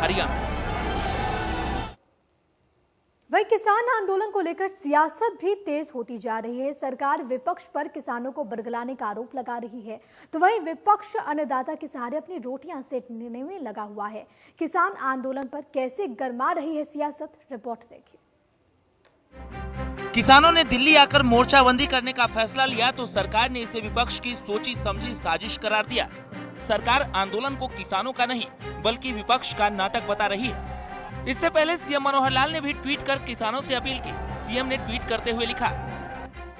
हरियाणा। वही किसान आंदोलन को लेकर सियासत भी तेज होती जा रही है। सरकार विपक्ष पर किसानों को बरगलाने का आरोप लगा रही है, तो वही विपक्ष अन्नदाता के सहारे अपनी रोटियां सेकने में लगा हुआ है। किसान आंदोलन पर कैसे गरमा रही है सियासत, रिपोर्ट देखिए। किसानों ने दिल्ली आकर मोर्चाबंदी करने का फैसला लिया तो सरकार ने इसे विपक्ष की सोची समझी साजिश करार दिया। सरकार आंदोलन को किसानों का नहीं बल्कि विपक्ष का नाटक बता रही है। इससे पहले सीएम मनोहर लाल ने भी ट्वीट कर किसानों से अपील की। सीएम ने ट्वीट करते हुए लिखा,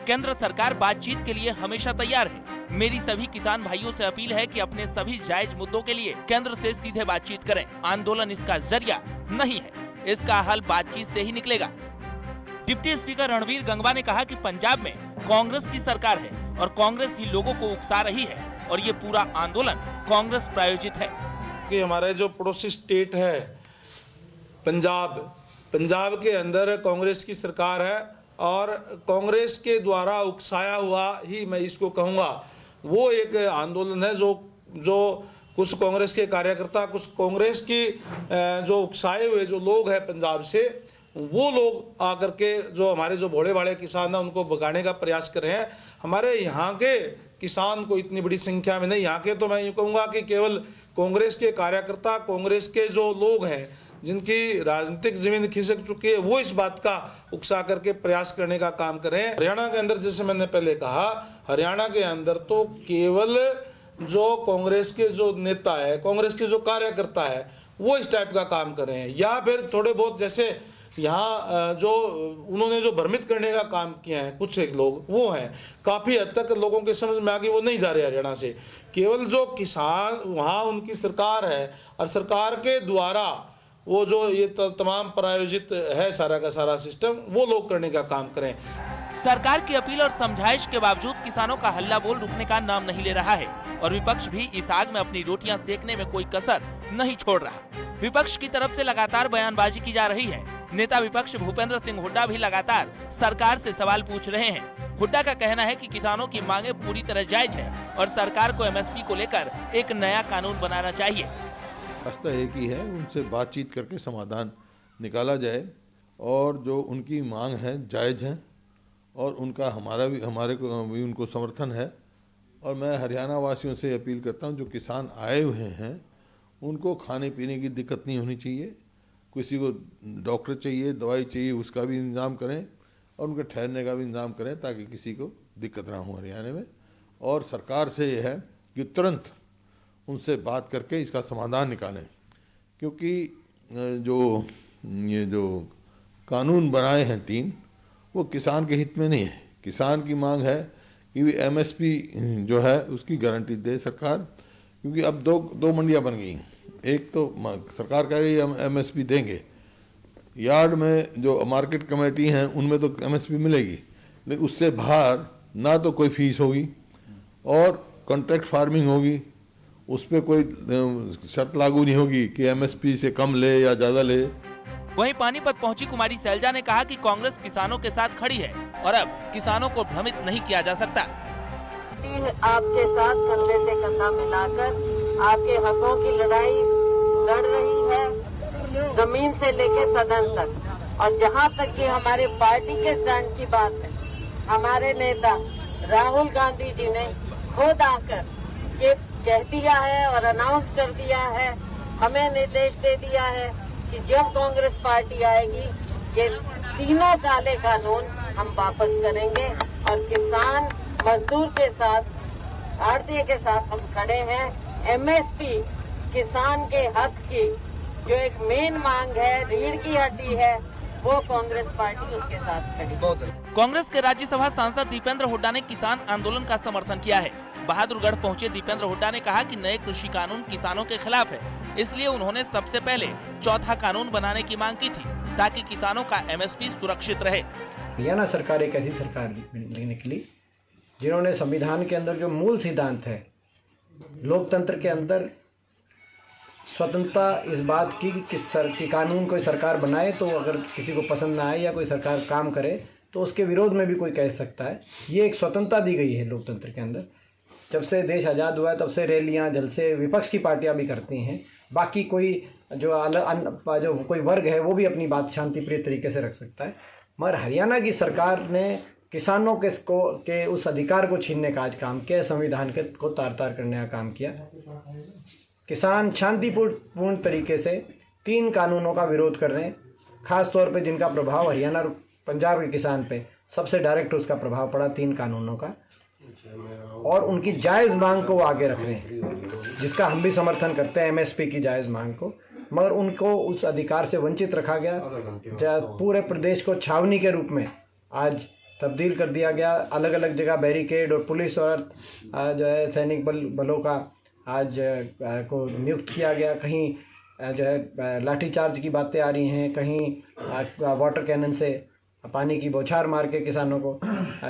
केंद्र सरकार बातचीत के लिए हमेशा तैयार है। मेरी सभी किसान भाइयों से अपील है कि अपने सभी जायज मुद्दों के लिए केंद्र से सीधे बातचीत करें। आंदोलन इसका जरिया नहीं है, इसका हल बातचीत से ही निकलेगा। डिप्टी स्पीकर रणवीर गंगवा ने कहा कि पंजाब में कांग्रेस की सरकार है और कांग्रेस ही लोगों को उकसा रही है और ये पूरा आंदोलन कांग्रेस प्रायोजित है। कि हमारे जो पड़ोसी स्टेट है पंजाब के अंदर कांग्रेस की सरकार है और कांग्रेस के द्वारा उकसाया हुआ ही मैं इसको कहूँगा वो एक आंदोलन है जो कुछ कांग्रेस के कार्यकर्ता, कुछ कांग्रेस की जो उकसाए हुए जो लोग हैं पंजाब से, वो लोग आकर के जो हमारे जो भोले भाले किसान हैं उनको भगाने का प्रयास कर रहे हैं। हमारे यहाँ के किसान को इतनी बड़ी संख्या में नहीं, यहाँ के तो मैं ये कहूँगा कि केवल कांग्रेस के कार्यकर्ता, कांग्रेस के जो लोग हैं जिनकी राजनीतिक जमीन खिसक चुकी है, वो इस बात का उकसा करके प्रयास करने का काम कर रहे हैं। हरियाणा के अंदर जैसे मैंने पहले कहा, हरियाणा के अंदर तो केवल जो कांग्रेस के जो नेता है, कांग्रेस के जो कार्यकर्ता है, वो इस टाइप का काम कर रहे हैं, या फिर थोड़े बहुत जैसे यहाँ जो उन्होंने जो भ्रमित करने का काम किया है कुछ एक लोग, वो हैं। काफ़ी हद तक लोगों के समझ में आ गई, वो नहीं जा रहे हरियाणा से। केवल जो किसान वहाँ उनकी सरकार है और सरकार के द्वारा वो जो ये तमाम प्रायोजित है सारा का सारा सिस्टम, वो लोग करने का काम करें। सरकार की अपील और समझाइश के बावजूद किसानों का हल्ला बोल रुकने का नाम नहीं ले रहा है और विपक्ष भी इस आग में अपनी रोटियां सेकने में कोई कसर नहीं छोड़ रहा। विपक्ष की तरफ से लगातार बयानबाजी की जा रही है। नेता विपक्ष भूपेंद्र सिंह हुड्डा भी लगातार सरकार से सवाल पूछ रहे हैं। हुड्डा का कहना है कि किसानों की मांगे पूरी तरह जायज है और सरकार को एमएसपी को लेकर एक नया कानून बनाना चाहिए। रास्ता एक ही है, उनसे बातचीत करके समाधान निकाला जाए और जो उनकी मांग है जायज है और उनका हमारे को भी उनको समर्थन है। और मैं हरियाणा वासियों से अपील करता हूं, जो किसान आए हुए हैं उनको खाने पीने की दिक्कत नहीं होनी चाहिए। किसी को डॉक्टर चाहिए, दवाई चाहिए, उसका भी इंतज़ाम करें और उनके ठहरने का भी इंतज़ाम करें ताकि किसी को दिक्कत ना हो हरियाणा में। और सरकार से ये है कि तुरंत उनसे बात करके इसका समाधान निकालें, क्योंकि ये जो कानून बनाए हैं 3, वो किसान के हित में नहीं है। किसान की मांग है कि एमएसपी जो है उसकी गारंटी दे सरकार, क्योंकि अब दो मंडियां बन गई। एक तो सरकार कह रही है हम एमएसपी देंगे, यार्ड में जो मार्केट कमेटी हैं उनमें तो एमएसपी मिलेगी, लेकिन उससे बाहर ना तो कोई फीस होगी और कॉन्ट्रैक्ट फार्मिंग होगी, उस पर कोई शर्त लागू नहीं होगी कि एमएसपी से कम ले या ज्यादा ले। वहीं पानीपत पहुंची कुमारी सैलजा ने कहा कि कांग्रेस किसानों के साथ खड़ी है और अब किसानों को भ्रमित नहीं किया जा सकता। आपके साथ कंधे से कंधा मिलाकर आपके हकों की लड़ाई लड़ रही है, जमीन से लेके सदन तक। और जहां तक कि हमारे पार्टी के स्टैंड की बात है, हमारे नेता राहुल गांधी जी ने खुद आकर ये कह दिया है और अनाउंस कर दिया है, हमें निर्देश दे दिया है कि जब कांग्रेस पार्टी आएगी ये तीनों काले कानून हम वापस करेंगे और किसान मजदूर के साथ, आढ़तिये के साथ हम खड़े हैं। एमएसपी किसान के हक की जो एक मेन मांग है, रीढ़ की हड्डी है, वो कांग्रेस पार्टी उसके साथ खड़ी। कांग्रेस के राज्यसभा सांसद दीपेंद्र हुड्डा ने किसान आंदोलन का समर्थन किया है। बहादुरगढ़ पहुंचे दीपेंद्र हुड्डा ने कहा कि नए कृषि कानून किसानों के खिलाफ है, इसलिए उन्होंने सबसे पहले चौथा कानून बनाने की मांग की थी ताकि किसानों का एमएसपी सुरक्षित रहे। हरियाणा सरकार एक ऐसी सरकार निकली जिन्होंने संविधान के अंदर जो मूल सिद्धांत है, लोकतंत्र के अंदर स्वतंत्रता इस बात की कि कानून कोई सरकार बनाए तो अगर किसी को पसंद ना आए या कोई सरकार काम करे तो उसके विरोध में भी कोई कह सकता है। ये एक स्वतंत्रता दी गई है लोकतंत्र के अंदर। जब से देश आज़ाद हुआ है तब से रैलियां, जलसे विपक्ष की पार्टियां भी करती हैं। बाकी कोई जो कोई वर्ग है वो भी अपनी बात शांतिप्रिय तरीके से रख सकता है। मगर हरियाणा की सरकार ने किसानों के उस अधिकार को छीनने का आज काम किया, संविधान को तार तार करने का काम किया। किसान शांतिपूर्ण तरीके से 3 कानूनों का विरोध कर रहे हैं, खास तौर पे जिनका प्रभाव हरियाणा और पंजाब के किसान पे सबसे डायरेक्ट उसका प्रभाव पड़ा 3 कानूनों का, और उनकी जायज़ मांग को वो आगे रख रहे हैं, जिसका हम भी समर्थन करते हैं, MSP की जायज़ मांग को। मगर उनको उस अधिकार से वंचित रखा गया। पूरे प्रदेश को छावनी के रूप में आज तब्दील कर दिया गया। अलग अलग जगह बैरिकेड और पुलिस और जो है सैनिक बलों का आज को नियुक्त किया गया। कहीं जो है लाठीचार्ज की बातें आ रही हैं, कहीं वाटर कैनन से पानी की बौछार मार के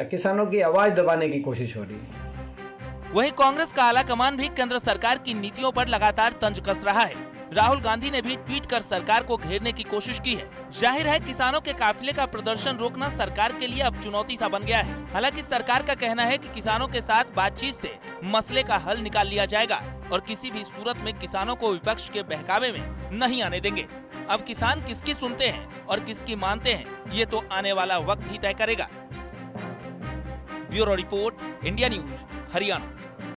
किसानों की आवाज़ दबाने की कोशिश हो रही है। वहीं कांग्रेस का आला कमान भी केंद्र सरकार की नीतियों पर लगातार तंज कस रहा है। राहुल गांधी ने भी ट्वीट कर सरकार को घेरने की कोशिश की है। जाहिर है किसानों के काफिले का प्रदर्शन रोकना सरकार के लिए अब चुनौती सा बन गया है। हालांकि सरकार का कहना है कि किसानों के साथ बातचीत से मसले का हल निकाल लिया जाएगा और किसी भी सूरत में किसानों को विपक्ष के बहकावे में नहीं आने देंगे। अब किसान किसकी सुनते हैं और किसकी मानते हैं, ये तो आने वाला वक्त ही तय करेगा। Bureau report, India news, Haryana.